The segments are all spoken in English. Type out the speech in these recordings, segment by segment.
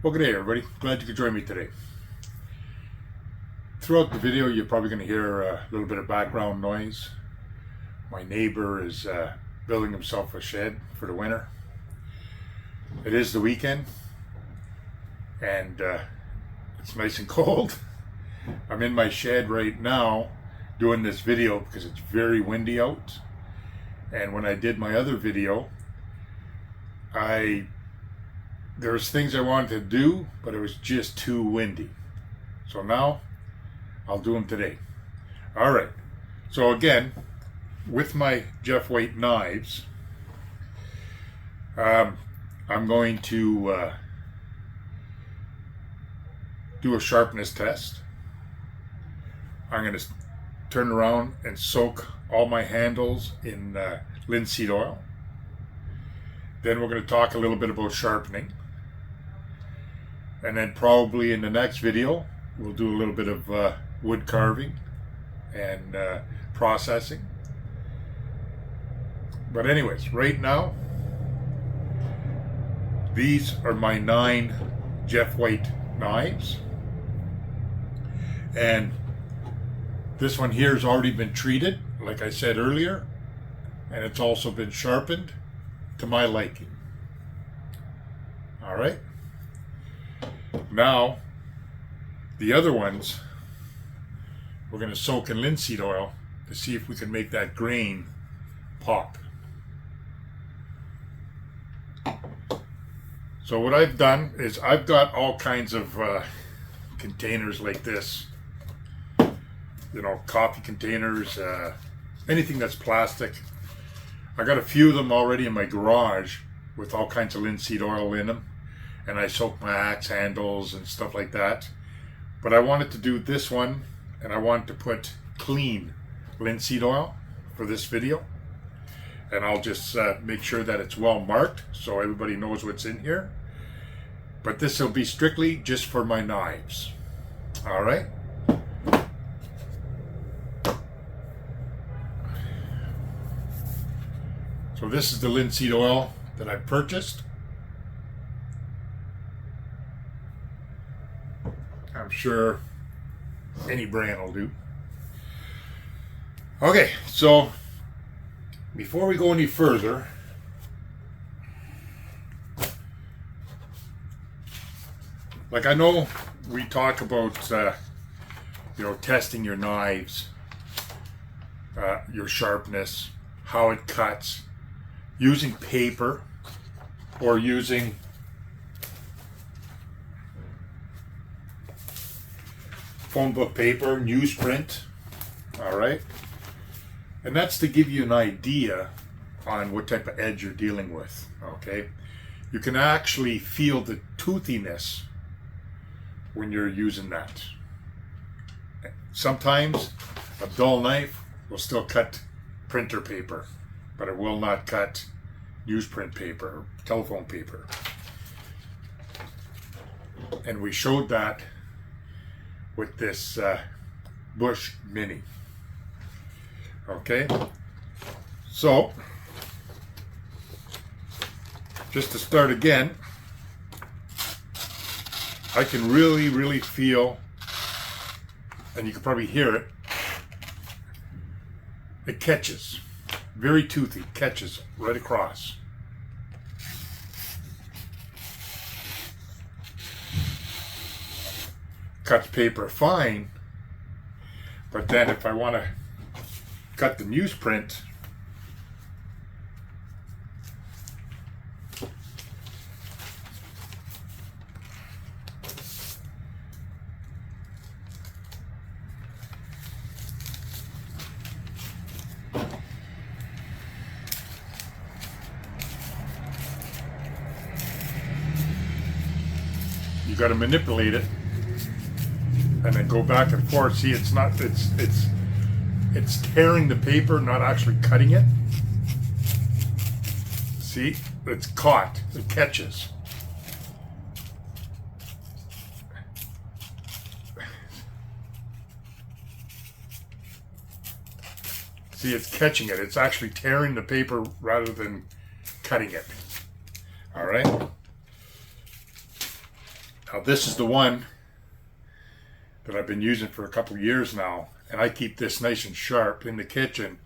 Well, good day, everybody. Glad you could join me today. Throughout the video, you're probably going to hear a little bit of background noise. My neighbor is building himself a shed for the winter. It is the weekend, and it's nice and cold. I'm in my shed right now doing this video because it's very windy out. And when I did my other video, there's things I wanted to do, but it was just too windy. So now I'll do them today. All right. So again, with my Jeff White knives, I'm going to do a sharpness test. I'm going to turn around and soak all my handles in linseed oil. Then we're going to talk a little bit about sharpening. And then probably in the next video, we'll do a little bit of wood carving and processing. But anyways, right now, these are my 9 Jeff White knives. And this one here has already been treated, like I said earlier, and it's also been sharpened to my liking. All right. Now, the other ones, we're going to soak in linseed oil to see if we can make that grain pop. So what I've done is I've got all kinds of containers like this. You know, coffee containers, anything that's plastic. I got a few of them already in my garage with all kinds of linseed oil in them. And I soak my axe handles and stuff like that. But I wanted to do this one, and I wanted to put clean linseed oil for this video. And I'll just make sure that it's well marked so everybody knows what's in here. But this will be strictly just for my knives. All right? So this is the linseed oil that I purchased. I'm sure any brand will do. Okay, so before we go any further, like I know we talk about, testing your knives, your sharpness, how it cuts, using paper or using phone book paper, newsprint, all right? And that's to give you an idea on what type of edge you're dealing with, okay? You can actually feel the toothiness when you're using that. Sometimes a dull knife will still cut printer paper, but it will not cut newsprint paper or telephone paper. And we showed that with this Bush Mini. Okay, so just to start again, I can really feel, and you can probably hear it, it catches, very toothy, catches right across. Cuts paper fine, but then if I want to cut the newsprint, you got to manipulate it. And then go back and forth. See, it's tearing the paper, not actually cutting it. See, it's caught. It catches. See, it's catching it. It's actually tearing the paper rather than cutting it. All right. Now this is the one that I've been using for a couple of years now, and I keep this nice and sharp in the kitchen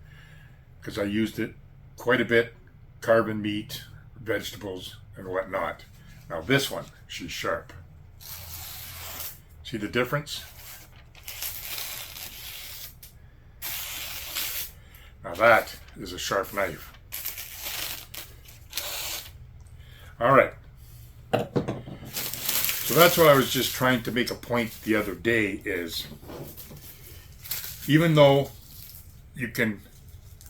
because I used it quite a bit, carving meat, vegetables, and whatnot. Now this one, she's sharp. See the difference? Now that is a sharp knife. All right. So that's what I was just trying to make a point the other day is, even though you can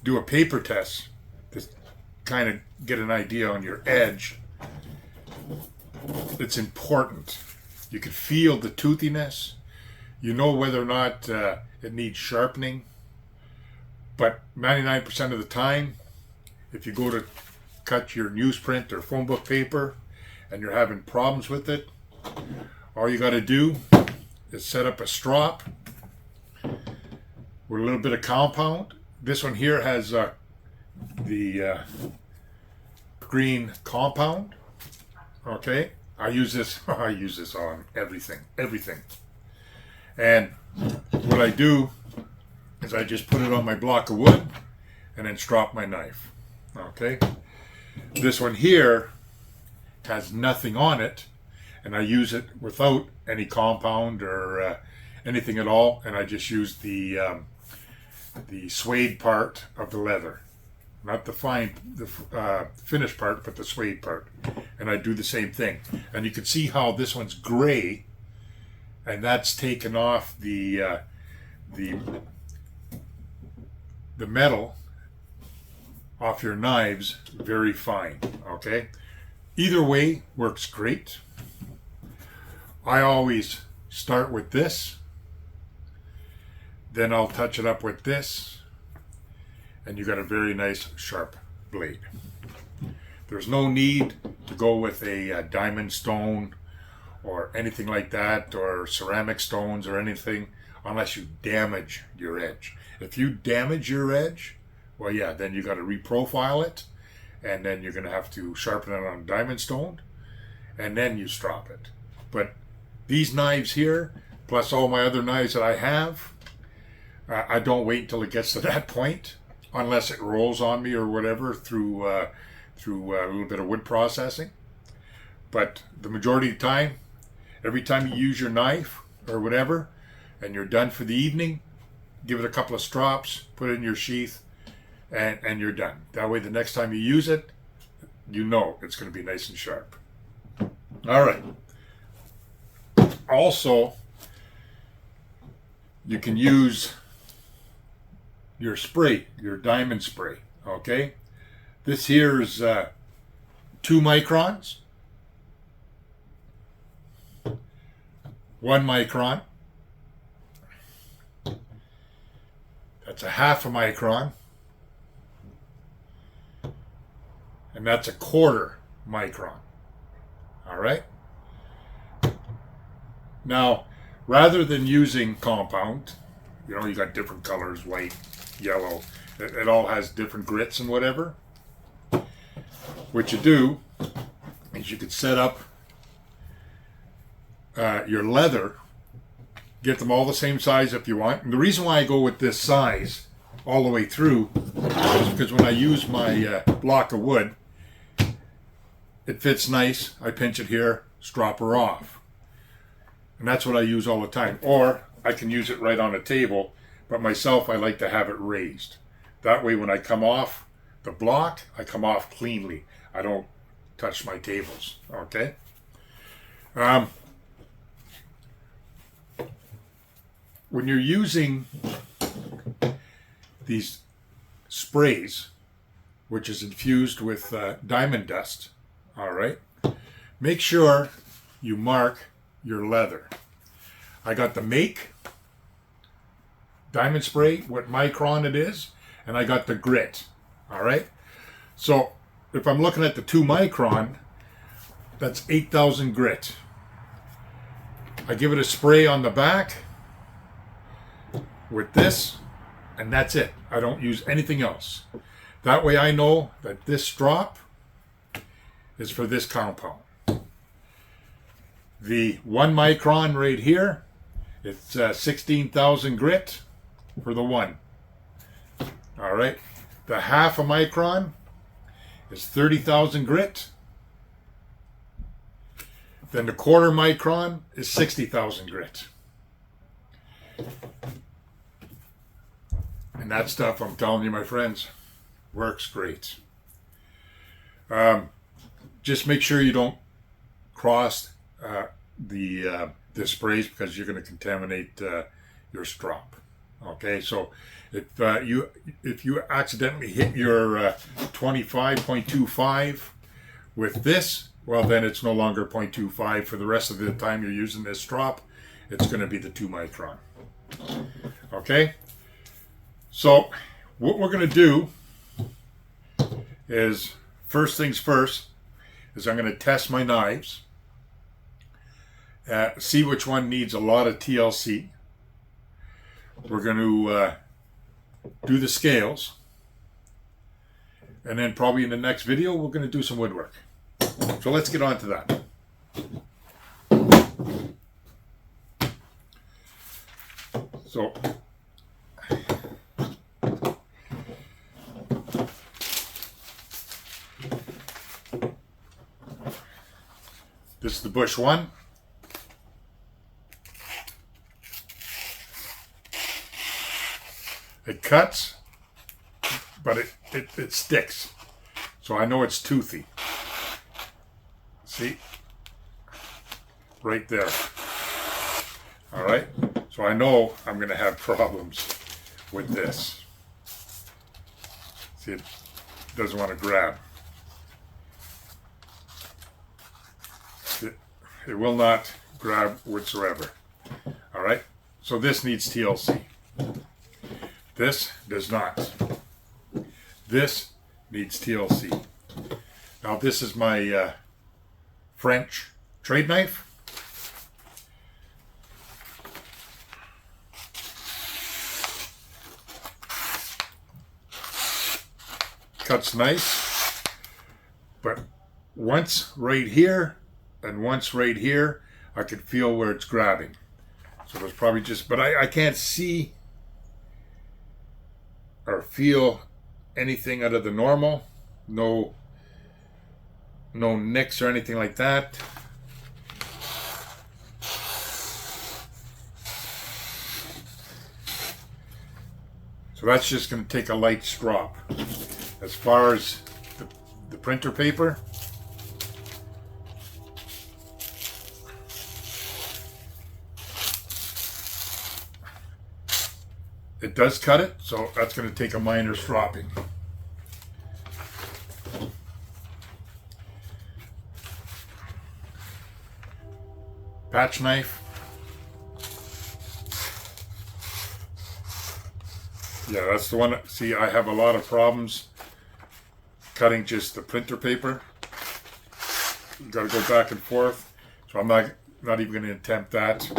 do a paper test to kind of get an idea on your edge, it's important. You can feel the toothiness. You know whether or not it needs sharpening. But 99% of the time, if you go to cut your newsprint or phone book paper and you're having problems with it, all you got to do is set up a strop with a little bit of compound. This one here has the green compound. Okay, I use this. I use this on everything. And what I do is I just put it on my block of wood and then strop my knife. Okay, this one here has nothing on it, and I use it without any compound or anything at all, and I just use the suede part of the leather, not the finished part, but the suede part, and I do the same thing. And you can see how this one's gray, and that's taken off the metal off your knives very fine. Okay, either way works great. I always start with this, then I'll touch it up with this, and you got a very nice sharp blade. There's no need to go with a diamond stone or anything like that, or ceramic stones or anything, unless you damage your edge. If you damage your edge, well, yeah, then you got to reprofile it, and then you're going to have to sharpen it on diamond stone, and then you strop it. But these knives here, plus all my other knives that I have, I don't wait until it gets to that point, unless it rolls on me or whatever through a little bit of wood processing. But the majority of the time, every time you use your knife or whatever, and you're done for the evening, give it a couple of strops, put it in your sheath, and you're done. That way the next time you use it, you know it's going to be nice and sharp. All right. Also, you can use your spray, your diamond spray. Okay, this here is 2 microns, 1 micron. That's a 1/2 micron, and that's a 1/4 micron. All right. Now, rather than using compound, you know, you got different colors, white, yellow, it all has different grits and whatever. What you do is you could set up your leather, get them all the same size if you want. And the reason why I go with this size all the way through is because when I use my block of wood, it fits nice. I pinch it here, strop her off. And that's what I use all the time. Or I can use it right on a table, but myself, I like to have it raised. That way when I come off the block, I come off cleanly. I don't touch my tables, okay? When you're using these sprays, which is infused with diamond dust, all right, make sure you mark your leather. I got the make diamond spray, what micron it is, and I got the grit. All right, so if I'm looking at the 2 micron, that's 8,000 grit. I give it a spray on the back with this, and that's it. I don't use anything else. That way I know that this strop is for this compound. The 1 micron right here, it's 16,000 grit for the 1. All right. The 1/2 micron is 30,000 grit. Then the 1/4 micron is 60,000 grit. And that stuff, I'm telling you, my friends, works great. Just make sure you don't cross the sprays, because you're going to contaminate your strop. Okay, so if you accidentally hit your 25.25 with this, well, then it's no longer 0.25 for the rest of the time you're using this strop. It's going to be the 2 micron. Okay, so what we're going to do is, first things first, is I'm going to test my knives, see which one needs a lot of TLC. We're going to do the scales, and then probably in the next video we're going to do some woodwork. So let's get on to that. So this is the bush 1. It cuts, but it sticks. So I know it's toothy. See? Right there. All right? So I know I'm going to have problems with this. See, it doesn't want to grab. It will not grab whatsoever. All right? So this needs TLC. This does not. This needs TLC. Now this is my French trade knife. Cuts nice, but once right here and once right here, I can feel where it's grabbing. So there's probably just, but I can't see or feel anything out of the normal. No nicks or anything like that. So that's just going to take a light strop. As far as the printer paper, it does cut it, so that's going to take a minor stropping. Patch knife. Yeah, that's the one. See, I have a lot of problems cutting just the printer paper. You got to go back and forth. So I'm not even going to attempt that,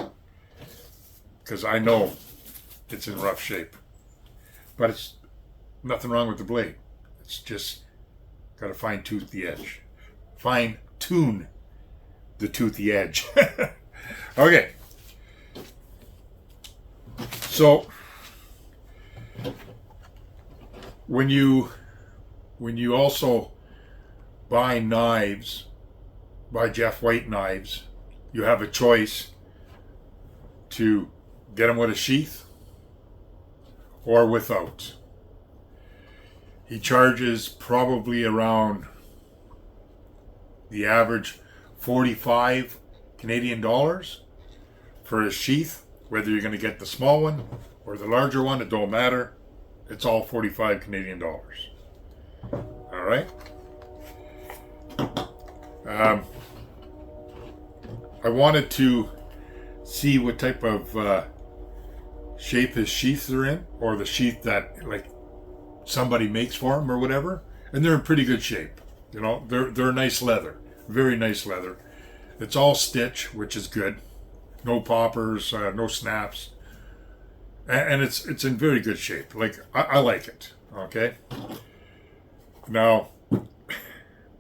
because I know it's in rough shape. But it's nothing wrong with the blade. It's just got to fine tune the edge. Fine tune the toothy edge. Okay. So when you also buy knives, buy Jeff White knives, you have a choice to get them with a sheath or without. He charges probably around the average 45 Canadian dollars for a sheath. Whether you're going to get the small one or the larger one, it don't matter. It's all 45 Canadian dollars. All right. I wanted to see what type of shape his sheaths are in, or the sheath that like somebody makes for him or whatever, and they're in pretty good shape. You know, they're nice leather, very nice leather. It's all stitch, which is good. No poppers, no snaps, and it's in very good shape. Like I like it. Okay. Now,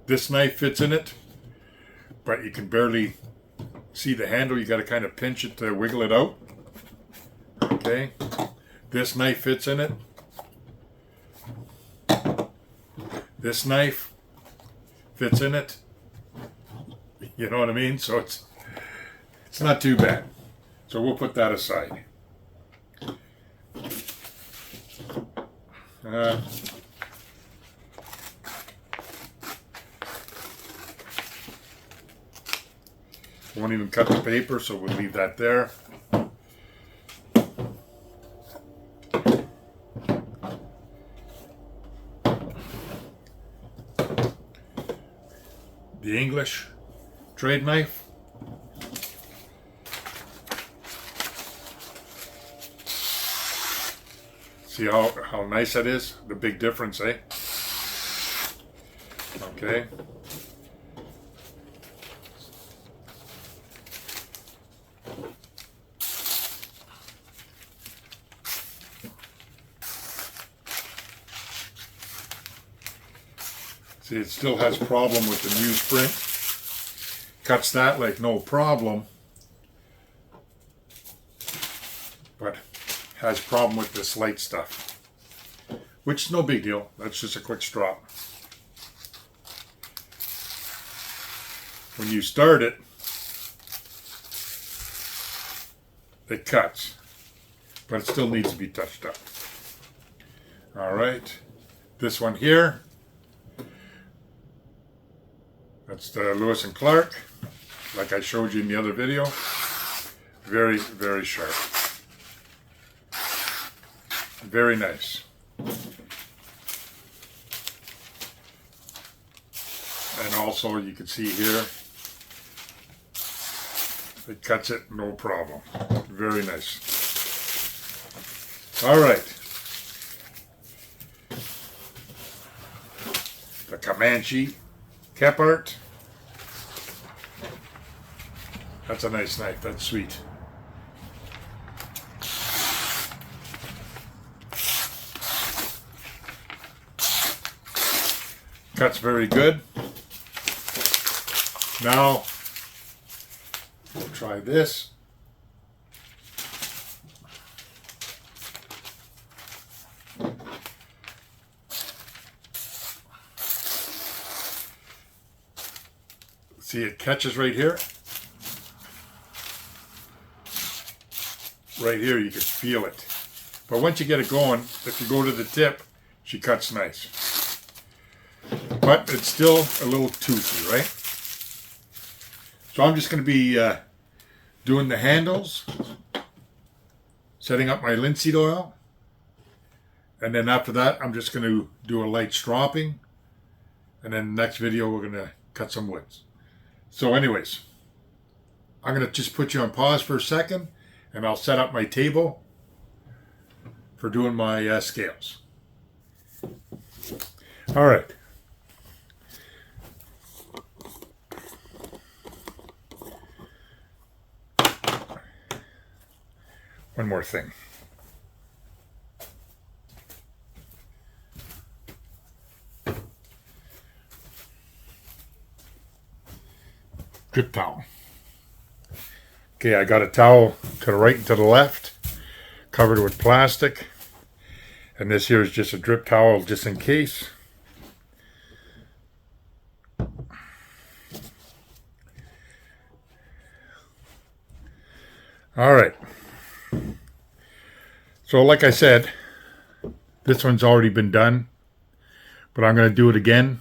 this knife fits in it, but you can barely See the handle, you got to kind of pinch it to wiggle it out. Okay, this knife fits in it. This knife fits in it. You know what I mean? So it's not too bad. So we'll put that aside. Won't even cut the paper, so we'll leave that there. The English trade knife. See how nice that is? The big difference, eh? Okay. See, it still has problem with the newsprint. Cuts that like no problem. But has problem with this light stuff. Which is no big deal. That's just a quick strop. When you start it, it cuts. But it still needs to be touched up. Alright. This one here. That's the Lewis and Clark, like I showed you in the other video. Very, very sharp. Very nice. And also you can see here, it cuts it no problem. Very nice. All right. The Comanche Kephart. That's a nice knife. That's sweet. Cuts very good. Now, we'll try this. See, it catches right here. Right here, you can feel it. But once you get it going, if you go to the tip, she cuts nice. But it's still a little toothy, right? So I'm just going to be doing the handles, setting up my linseed oil, and then after that, I'm just going to do a light stropping, and then the next video, we're going to cut some woods. So anyways, I'm going to just put you on pause for a second, and I'll set up my table for doing my scales. All right. One more thing. Drip towel. Okay, I got a towel to the right and to the left, covered with plastic. And this here is just a drip towel just in case. All right. So like I said, this one's already been done, but I'm going to do it again.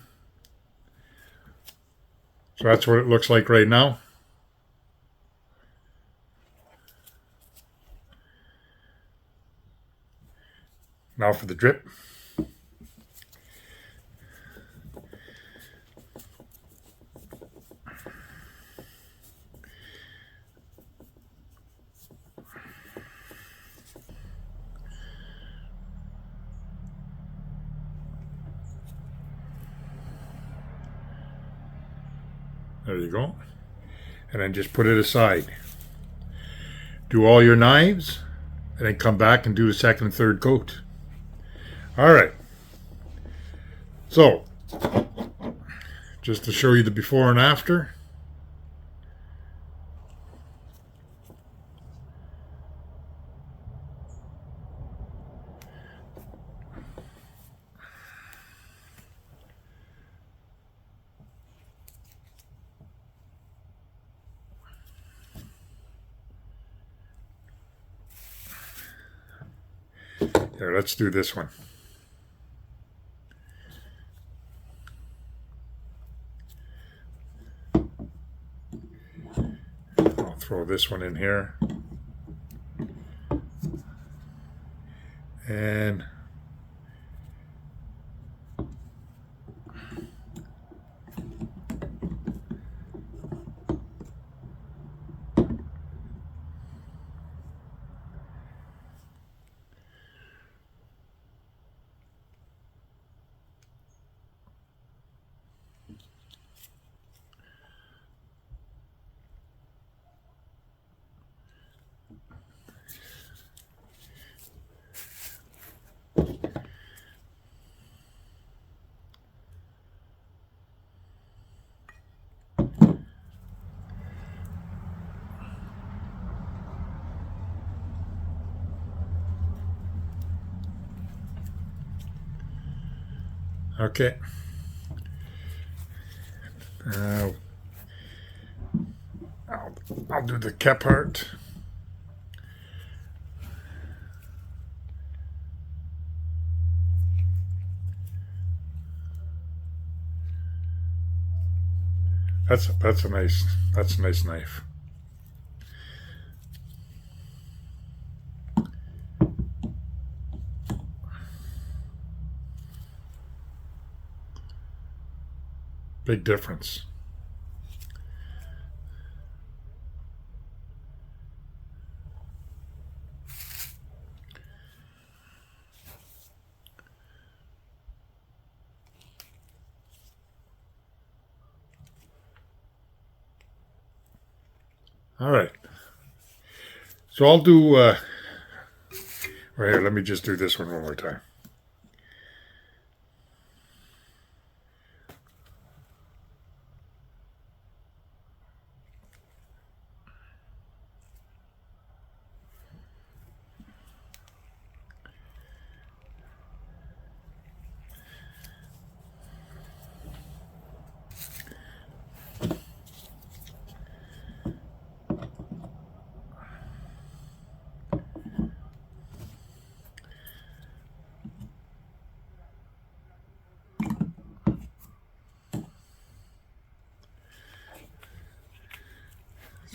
So that's what it looks like right now. Now for the drip. There you go. And then just put it aside. Do all your knives, and then come back and do the second and third coat. All right. So, just to show you the before and after. Here, let's do this one. I'll throw this one in here. And okay. I'll do the Kephart. That's a nice knife. Big difference. All right. So I'll do, right here, let me just do this one more time.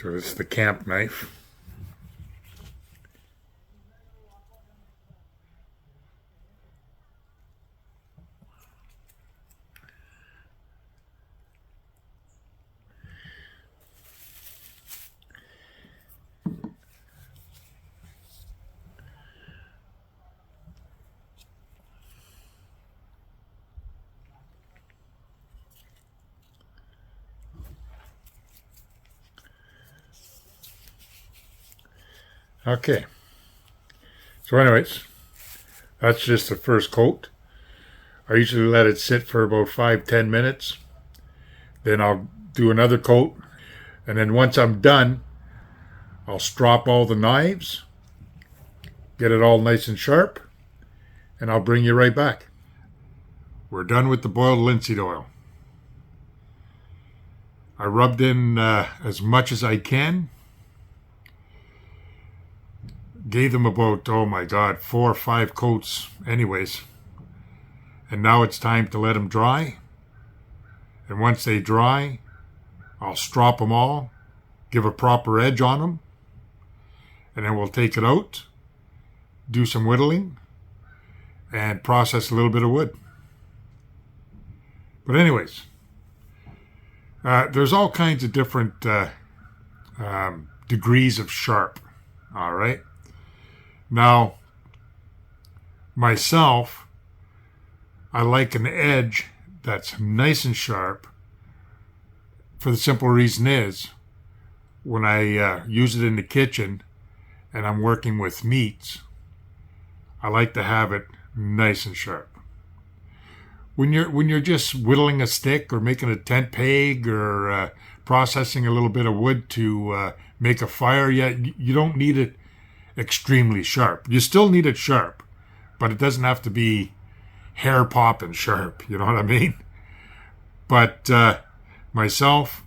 So this is the camp knife. Okay. So anyways, that's just the first coat. I usually let it sit for about 5-10 minutes. Then I'll do another coat. And then once I'm done, I'll strop all the knives, get it all nice and sharp, and I'll bring you right back. We're done with the boiled linseed oil. I rubbed in as much as I can. Gave them about, oh my God, 4 or 5 coats anyways. And now it's time to let them dry. And once they dry, I'll strop them all, give a proper edge on them, and then we'll take it out, do some whittling, and process a little bit of wood. But anyways, there's all kinds of different degrees of sharp, all right? Now, myself, I like an edge that's nice and sharp, for the simple reason is, when I use it in the kitchen and I'm working with meats, I like to have it nice and sharp. When you're just whittling a stick or making a tent peg or processing a little bit of wood to make a fire, you don't need it extremely sharp. You still need it sharp, but it doesn't have to be hair popping sharp. You know what I mean? But myself,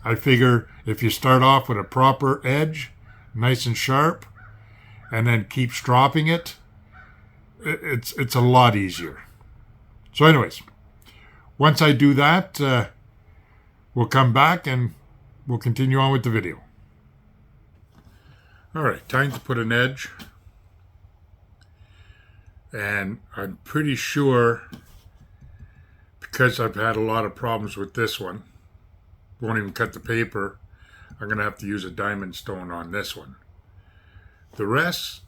I figure if you start off with a proper edge, nice and sharp, and then keep stropping it, it's a lot easier. So anyways, once I do that, we'll come back and we'll continue on with the video. All right, time to put an edge. And I'm pretty sure, because I've had a lot of problems with this one, won't even cut the paper, I'm going to have to use a diamond stone on this one. The rest,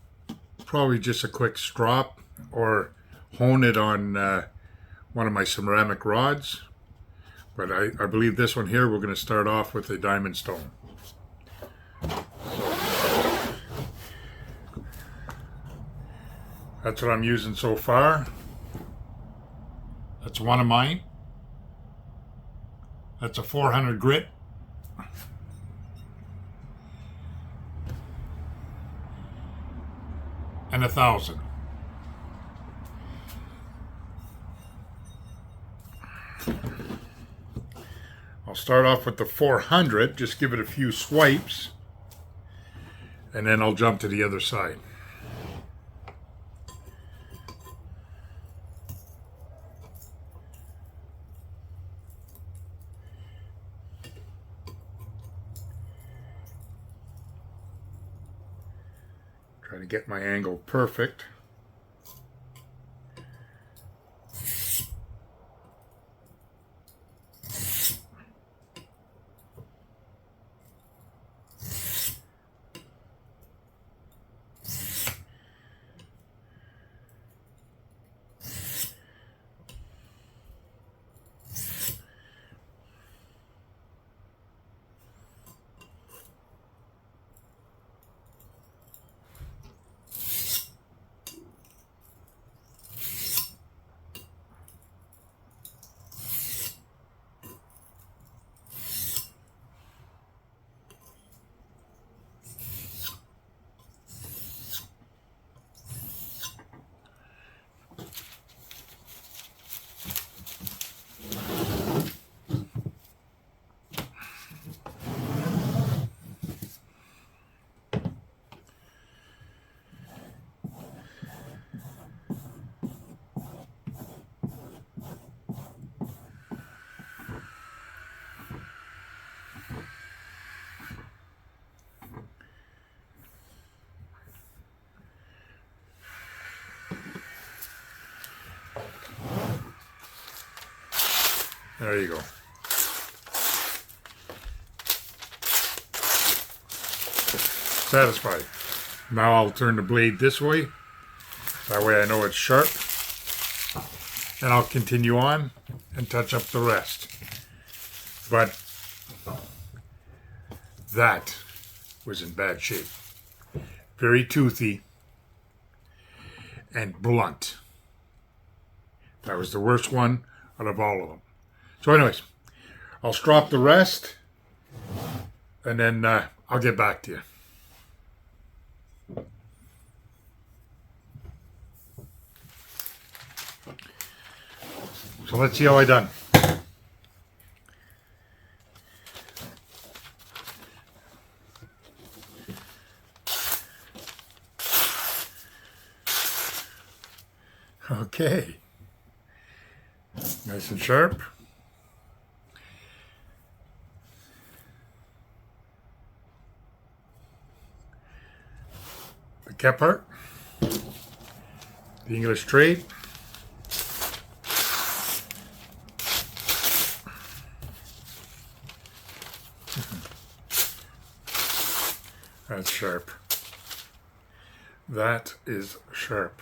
probably just a quick strop or hone it on one of my ceramic rods. But I believe this one here, we're going to start off with a diamond stone. That's what I'm using so far. That's one of mine. That's a 400 grit. And 1,000. I'll start off with the 400, just give it a few swipes, and then I'll jump to the other side. Try to get my angle perfect. There you go. Satisfied. Now I'll turn the blade this way. That way I know it's sharp. And I'll continue on and touch up the rest. But that was in bad shape. Very toothy and blunt. That was the worst one out of all of them. So anyways, I'll strop the rest and then I'll get back to you. So let's see how I done. Okay. Nice and sharp. The Kephart, the English trade. That's sharp. That is sharp.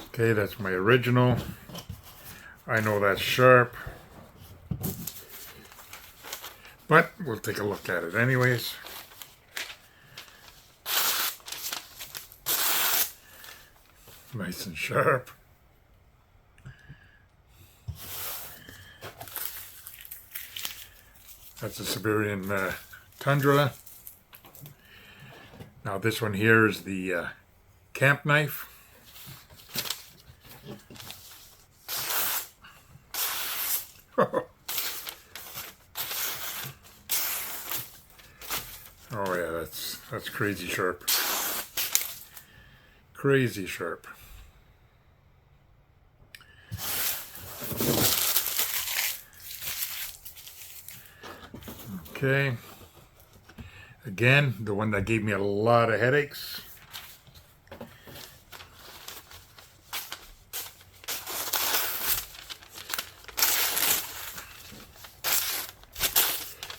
Okay, that's my original. I know that's sharp. But we'll take a look at it anyways. Nice and sharp. That's a Siberian Tundra. Now this one here is the camp knife. Oh yeah, that's crazy sharp. Crazy sharp. Okay. Again, the one that gave me a lot of headaches.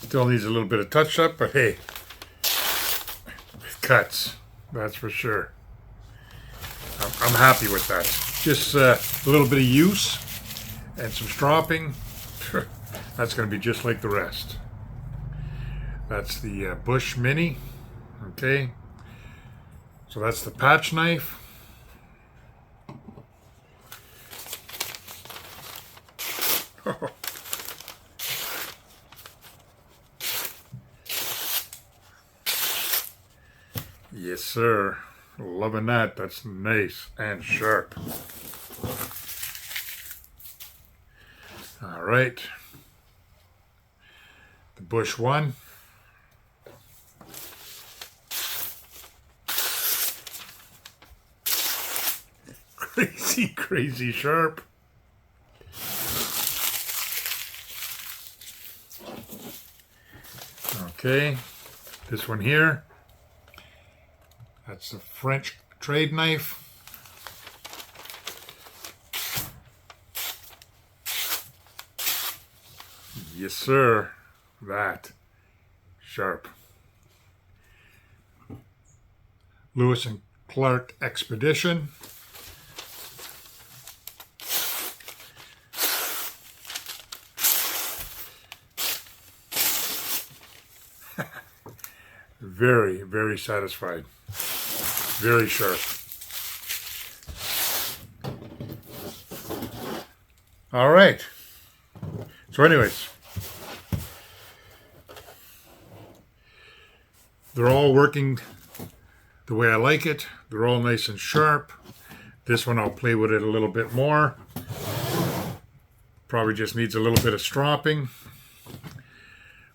Still needs a little bit of touch up, but hey, it cuts. That's for sure. I'm happy with that. Just a little bit of use and some stropping. That's going to be just like the rest. That's the Bush Mini. Okay. So that's the patch knife. Yes, sir. Loving that. That's nice and sharp. All right. The Bush one. Crazy, crazy sharp. Okay. This one here. That's the French trade knife. Yes, sir. That. Sharp. Lewis and Clark Expedition. Very, very satisfied. Very sharp. All right. So anyways, they're all working the way I like it. They're all nice and sharp. This one I'll play with it a little bit more. Probably just needs a little bit of stropping.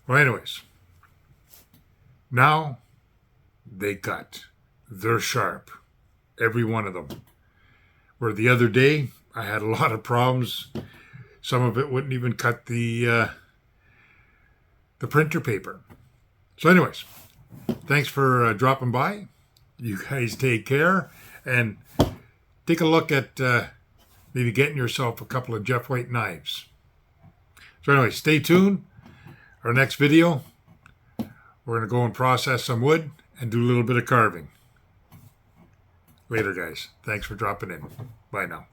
Well, anyways, now they cut. They're sharp. Every one of them. Where the other day, I had a lot of problems. Some of it wouldn't even cut the printer paper. So anyways, thanks for dropping by. You guys take care. And take a look at maybe getting yourself a couple of Jeff White knives. So anyway, stay tuned. Our next video, we're going to go and process some wood and do a little bit of carving. Later, guys. Thanks for dropping in. Bye now.